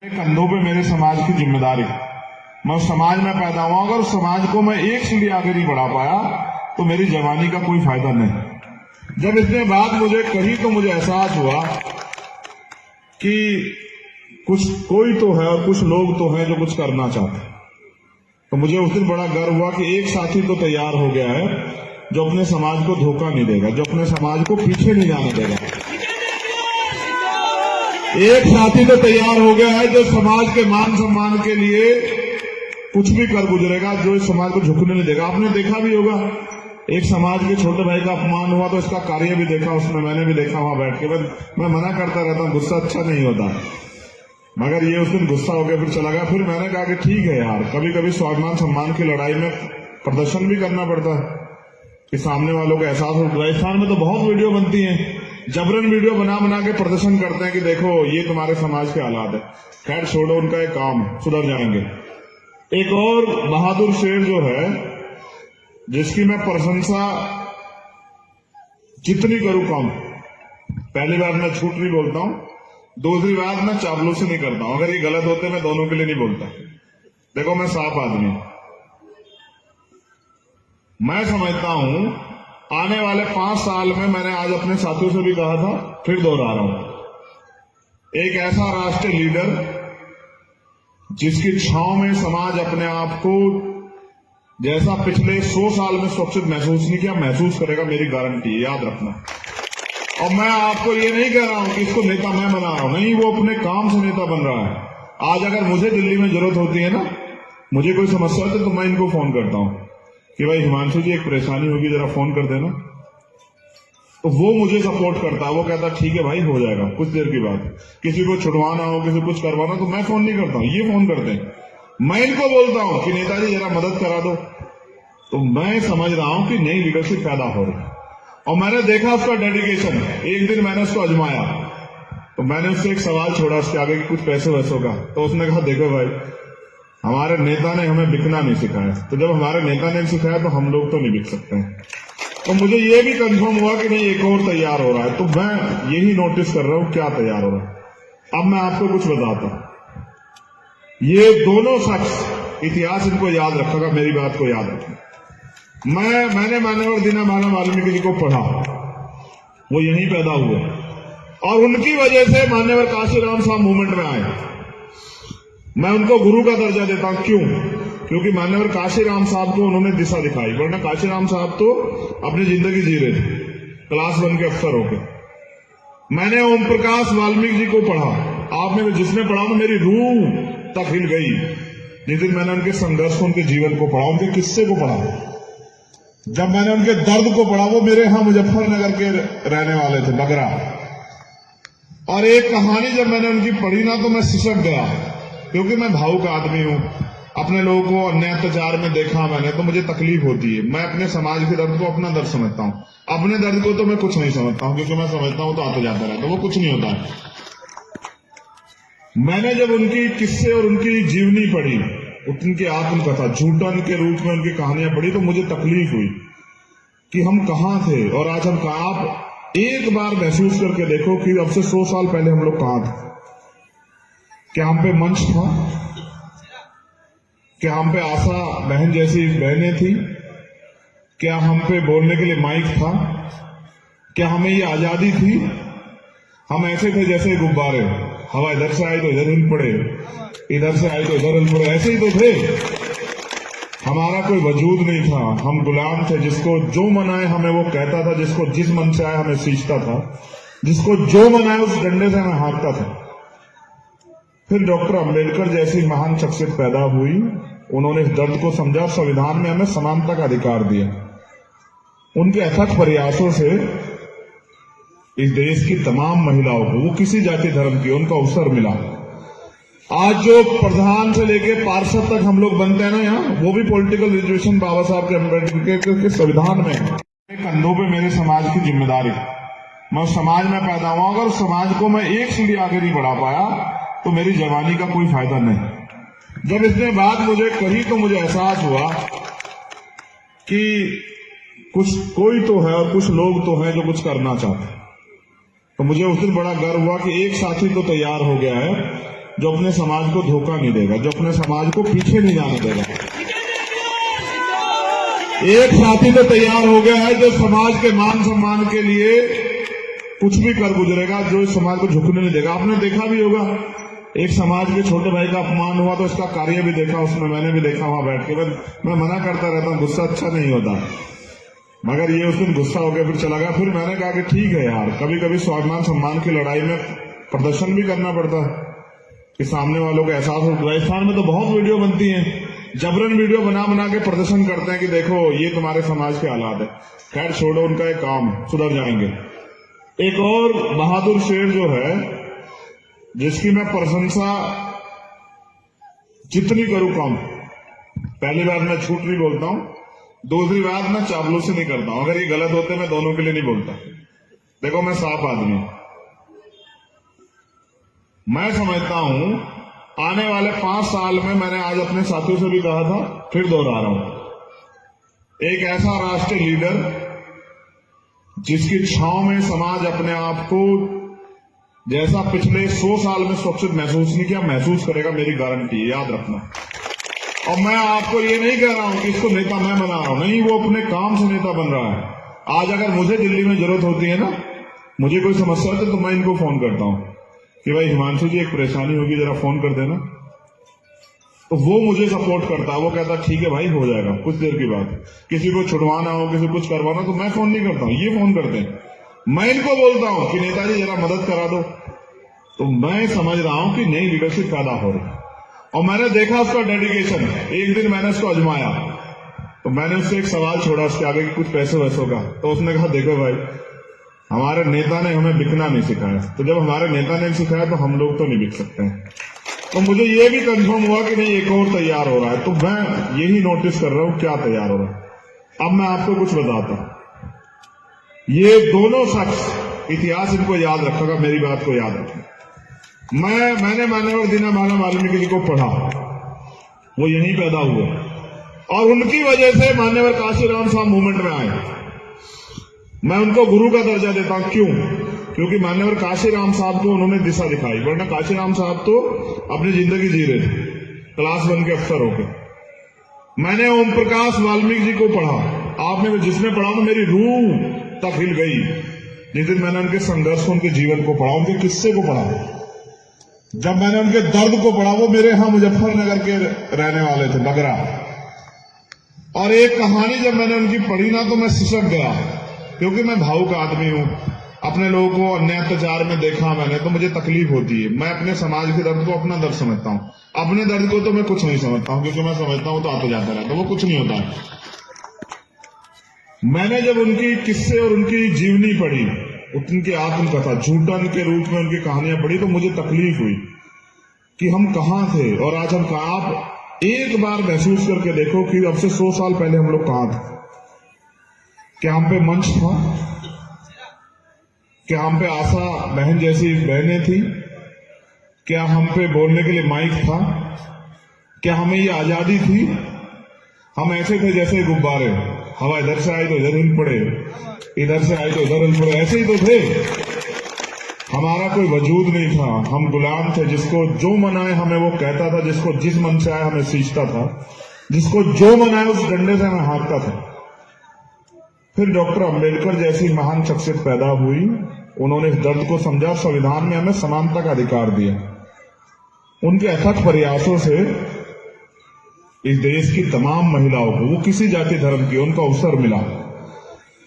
कंधों पे मेरे समाज की जिम्मेदारी। मैं उस समाज में पैदा हुआ, अगर उस समाज को मैं एक सीढ़ी आगे नहीं बढ़ा पाया तो मेरी जवानी का कोई फायदा नहीं। जब इसने बात मुझे कही तो मुझे एहसास हुआ कि कोई तो है और कुछ लोग तो हैं जो कुछ करना चाहते हैं। तो मुझे उस दिन बड़ा गर्व हुआ कि एक साथी तो तैयार हो गया है जो अपने समाज को धोखा नहीं देगा, जो अपने समाज को पीछे नहीं जाने देगा। एक साथी तो तैयार हो गया है जो समाज के मान सम्मान के लिए कुछ भी कर गुजरेगा, जो इस समाज को झुकने नहीं देगा। आपने देखा भी होगा, एक समाज के छोटे भाई का अपमान हुआ तो इसका कार्य भी देखा उसने, मैंने भी देखा वहां बैठ के। मैं मना करता रहता हूं, गुस्सा अच्छा नहीं होता, मगर ये उस दिन गुस्सा हो गया, फिर चला गया। फिर मैंने कहा कि ठीक है यार, कभी कभी स्वाभिमान सम्मान की लड़ाई में प्रदर्शन भी करना पड़ता है कि सामने वालों को एहसास हो। राजस्थान में तो बहुत वीडियो बनती हैं, जबरन वीडियो बना बना के प्रदर्शन करते हैं कि देखो ये तुम्हारे समाज के हालात है। खैर छोड़ो, उनका एक काम, सुधर जाएंगे। एक और बहादुर शेर जो है, जिसकी मैं प्रशंसा जितनी करूं कम। पहली बार मैं झूठ नहीं बोलता हूं, दूसरी बात मैं चापलूसी नहीं करता हूं। अगर ये गलत होते मैं दोनों के लिए नहीं बोलता। देखो मैं साफ आदमी, मैं समझता हूं आने वाले 5 साल में, मैंने आज अपने साथियों से भी कहा था, फिर दोहरा रहा हूं, एक ऐसा राष्ट्रीय लीडर जिसकी छांव में समाज अपने आप को जैसा पिछले 100 साल में सुरक्षित महसूस नहीं किया, महसूस करेगा, मेरी गारंटी है, याद रखना। और मैं आपको ये नहीं कह रहा हूं कि इसको नेता मैं बना रहा हूं, नहीं, वो अपने काम से नेता बन रहा है। आज अगर मुझे दिल्ली में जरूरत होती है ना, मुझे कोई समस्या होती है तो मैं इनको फोन करता हूं कि भाई हिमांशु जी एक परेशानी होगी, जरा फोन कर देना। तो वो मुझे सपोर्ट करता है, वो कहता ठीक है भाई हो जाएगा। कुछ देर की बात, किसी को छुड़वाना हो, किसी को कुछ करवाना, तो मैं फोन नहीं करता हूं, ये फोन करते हैं। मैं इनको बोलता हूं कि नेताजी जरा मदद करा दो। तो मैं समझ रहा हूं कि नई लीडरशिप पैदा हो रही है और मैंने देखा उसका डेडिकेशन। एक दिन मैंने उसको आजमाया तो मैंने उससे एक सवाल छोड़ा उसके आगे कि कुछ पैसों वैसों का। तो उसने कहा देखो भाई, हमारे नेता ने हमें बिकना नहीं सिखाया, तो जब हमारे नेता ने सिखाया तो हम लोग तो नहीं बिक सकते हैं। तो मुझे ये भी कंफर्म हुआ कि नहीं, एक और तैयार हो रहा है। तो मैं यही नोटिस कर रहा हूं क्या तैयार हो रहा है। अब मैं आपको कुछ बताता हूं, ये दोनों शख्स, इतिहास इनको याद रखेगा, मेरी बात को याद रखेगा। मैंने मान्यवर दीननाथ वाल्मीकि जी को पढ़ा, वो यहीं पैदा हुए और उनकी वजह से मान्यवर काशीराम साहब मूवमेंट में आए। मैं उनको गुरु का दर्जा देता हूं, क्यों? क्योंकि मान्यवर काशीराम साहब को उन्होंने दिशा दिखाई, वरना काशीराम साहब तो अपनी जिंदगी जी रहे थे क्लास 1 के अफसर होकर। मैंने ओम प्रकाश वाल्मीकि जी को पढ़ा, आपने जिसने पढ़ा ना, मेरी रूह तक हिल गई जिस दिन मैंने उनके संघर्ष को, उनके जीवन को पढ़ा, उनके किस्से को पढ़ा। जब मैंने उनके दर्द को पढ़ा, वो मेरे यहां मुजफ्फरनगर के रहने वाले थे, बगरा। और एक कहानी जब मैंने उनकी पढ़ी ना, तो मैं सिसक गया, क्योंकि मैं भावुक आदमी हूं। अपने लोगों को अन्याय अत्याचार में देखा मैंने, तो मुझे तकलीफ होती है। मैं अपने समाज के दर्द को अपना दर्द समझता हूं, अपने दर्द को तो मैं कुछ नहीं समझता हूं, क्योंकि मैं समझता हूं तो आता जाता रहता, वो कुछ नहीं होता है। मैंने जब उनकी किस्से और उनकी जीवनी पढ़ी, उनकी आत्मकथा, झूठन के रूप में उनकी कहानियां पढ़ी, तो मुझे तकलीफ हुई कि हम कहां थे और आज हम कहां। आप एक बार महसूस करके देखो कि अब से 100 साल पहले हम लोग कहां थे। क्या हम पे मंच था? क्या हम पे आशा बहन जैसी बहनें थी? क्या हम पे बोलने के लिए माइक था? क्या हमें ये आजादी थी? हम ऐसे थे जैसे गुब्बारे, हवा इधर से आई तो इधर हिल पड़े, इधर से आई तो इधर हिल पड़े, ऐसे ही तो थे। हमारा कोई वजूद नहीं था, हम गुलाम थे। जिसको जो मनाए हमें वो कहता था, जिसको जिस मन से आए हमें सींचता था, जिसको जो मनाए उस डंडे से हमें हाँकता था। फिर डॉक्टर अंबेडकर जैसी महान शख्सियत पैदा हुई, उन्होंने इस दर्द को समझा, संविधान में हमें समानता का अधिकार दिया। उनके अथक प्रयासों से इस देश की तमाम महिलाओं को, वो किसी जाति धर्म की, उनका अवसर मिला। आज जो प्रधान से लेके पार्षद तक हम लोग बनते हैं ना यहाँ, वो भी पॉलिटिकल रिजर्वेशन बाबा साहब के अम्बेडकर के संविधान में। कंधों पे मेरे समाज की जिम्मेदारी। मैं उस समाज में पैदा हुआ, अगर उस समाज को मैं एक सीढ़ी आगे नहीं बढ़ा पाया तो मेरी जवानी का कोई फायदा नहीं। जब इसने बात मुझे कही तो मुझे एहसास हुआ कि कोई तो है और कुछ लोग तो हैं जो कुछ करना चाहते हैं। तो मुझे उस दिन बड़ा गर्व हुआ कि एक साथी तो तैयार हो गया है जो अपने समाज को धोखा नहीं देगा, जो अपने समाज को पीछे नहीं जाने देगा। एक साथी तो तैयार हो गया है जो समाज के मान सम्मान के लिए कुछ भी कर गुजरेगा, जो इस समाज को झुकने नहीं देगा। आपने देखा भी होगा, एक समाज के छोटे भाई का अपमान हुआ तो इसका कार्य भी देखा उसमें, मैंने भी देखा वहां बैठ के। मैं मना करता रहता हूं, गुस्सा अच्छा नहीं होता, मगर ये उस दिन गुस्सा हो गया, फिर चला गया। फिर मैंने कहा कि ठीक है यार, कभी कभी स्वाभिमान सम्मान की लड़ाई में प्रदर्शन भी करना पड़ता है कि सामने वालों को एहसास हो। राजस्थान में तो बहुत वीडियो बनती है, जबरन वीडियो बना बना के प्रदर्शन करते हैं कि देखो ये तुम्हारे समाज के हालात है। खैर छोड़ो, उनका एक काम, सुधर जाएंगे। एक और बहादुर शेर जो है, जिसकी मैं प्रशंसा जितनी करूं कम। पहली बार मैं झूठ नहीं बोलता हूं, दूसरी बात मैं चापलूसी नहीं करता हूं। अगर ये गलत होते मैं दोनों के लिए नहीं बोलता। देखो मैं साफ आदमी हूं। मैं समझता हूं आने वाले 5 साल में, मैंने आज अपने साथियों से भी कहा था, फिर दोहरा रहा हूं, एक ऐसा राष्ट्रीय लीडर जिसकी छांव में समाज अपने आप को जैसा पिछले 100 साल में सुरक्षित महसूस नहीं किया, महसूस करेगा, मेरी गारंटी है, याद रखना। और मैं आपको ये नहीं कह रहा हूं कि इसको नेता मैं बना रहा हूं, नहीं, वो अपने काम से नेता बन रहा है। आज अगर मुझे दिल्ली में जरूरत होती है ना, मुझे कोई समस्या होती है तो मैं इनको फोन करता हूं कि भाई हिमांशु जी एक परेशानी होगी, जरा फोन कर देना। तो वो मुझे सपोर्ट करता है, वो कहता ठीक है भाई हो जाएगा कुछ देर की बात। किसी को छुड़वाना हो, किसी को कुछ करवाना, तो मैं फोन नहीं करता हूं, ये फोन करते हैं। मैं इनको बोलता हूं कि नेताजी जरा मदद करा दो। तो मैं समझ रहा हूं कि नई लीडरशिप पैदा हो रही है, और मैंने देखा उसका डेडिकेशन। एक दिन मैंने उसको आजमाया, तो मैंने उससे एक सवाल छोड़ा उसके आगे कि कुछ पैसे वैसों का। तो उसने कहा देखो भाई, हमारे नेता ने हमें बिकना नहीं सिखाया, तो जब हमारे नेता ने सिखाया तो हम लोग तो नहीं बिक सकते हैं। तो मुझे ये भी कंफर्म हुआ कि नहीं, एक और तैयार हो रहा है। तो मैं यही नोटिस कर रहा हूं क्या तैयार हो रहा है। अब मैं आपको कुछ बताता हूं। ये दोनों शख्स, इतिहास इनको याद रखेगा, मेरी बात को याद रखें। मैंने मानव दीनदयाल वाल्मीकि जी को पढ़ा, वो यहीं पैदा हुए, और उनकी वजह से मान्यवर काशीराम साहब मूवमेंट में आए। मैं उनको गुरु का दर्जा देता हूं। क्यों? क्योंकि मान्यवर काशीराम साहब को उन्होंने दिशा दिखाई, वरना काशीराम साहब तो अपनी जिंदगी जी रहे थे क्लास 1 के अफसर होकर। मैंने ओम प्रकाश वाल्मीकि जी को पढ़ा, आपने जिसने पढ़ा तो मेरी रूह तक हिल गई जिस दिन मैंने उनके संघर्ष को, उनके जीवन को पढ़ा, उनके किस्से को पढ़ा। जब मैंने उनके दर्द को पढ़ा, वो मेरे यहां मुजफ्फरनगर के रहने वाले थे, बगरा। और एक कहानी जब मैंने उनकी पढ़ी ना, तो मैं सिसक गया, क्योंकि मैं भावुक आदमी हूं। अपने लोगों को अन्याय अत्याचार में देखा मैंने, तो मुझे तकलीफ होती है। मैं अपने समाज के दर्द को अपना दर्द समझता हूं, अपने दर्द को तो मैं कुछ नहीं समझता हूं, क्योंकि मैं समझता हूं तो आता जाता रहता, वो कुछ नहीं होता है। मैंने जब उनकी किस्से और उनकी जीवनी पढ़ी, उनकी आत्मकथा झूठन के रूप में उनकी कहानियां पढ़ी, तो मुझे तकलीफ हुई कि हम कहां थे और आज हम कहां। आप एक बार महसूस करके देखो कि अब से 100 साल पहले हम लोग कहां थे। क्या हम पे मंच था? क्या हम पे आशा बहन जैसी बहनें थी? क्या हम पे बोलने के लिए माइक था? क्या हमें ये आजादी थी? हम ऐसे थे जैसे गुब्बारे, हवा इधर से आई तो इधर हिल पड़े, इधर से आई तो इधर हिल पड़े, ऐसे ही तो थे। हमारा कोई वजूद नहीं था, हम गुलाम थे। जिसको जो मन आए हमें वो कहता था, जिसको जिस मन से आए हमें सींचता था, जिसको जो मन आए उस डंडे से हमें हाँकता था। फिर डॉक्टर अंबेडकर जैसी महान शख्सियत पैदा हुई, उन्होंने इस दर्द को समझा, संविधान में हमें समानता का अधिकार दिया। उनके अथक प्रयासों से इस देश की तमाम महिलाओं को, वो किसी जाति धर्म की, उनका अवसर मिला।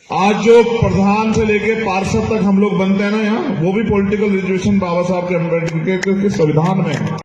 आज जो प्रधान से लेके पार्षद तक हम लोग बनते हैं ना यहाँ, वो भी पॉलिटिकल रिजर्वेशन बाबा साहब के अम्बेडकर के संविधान में है।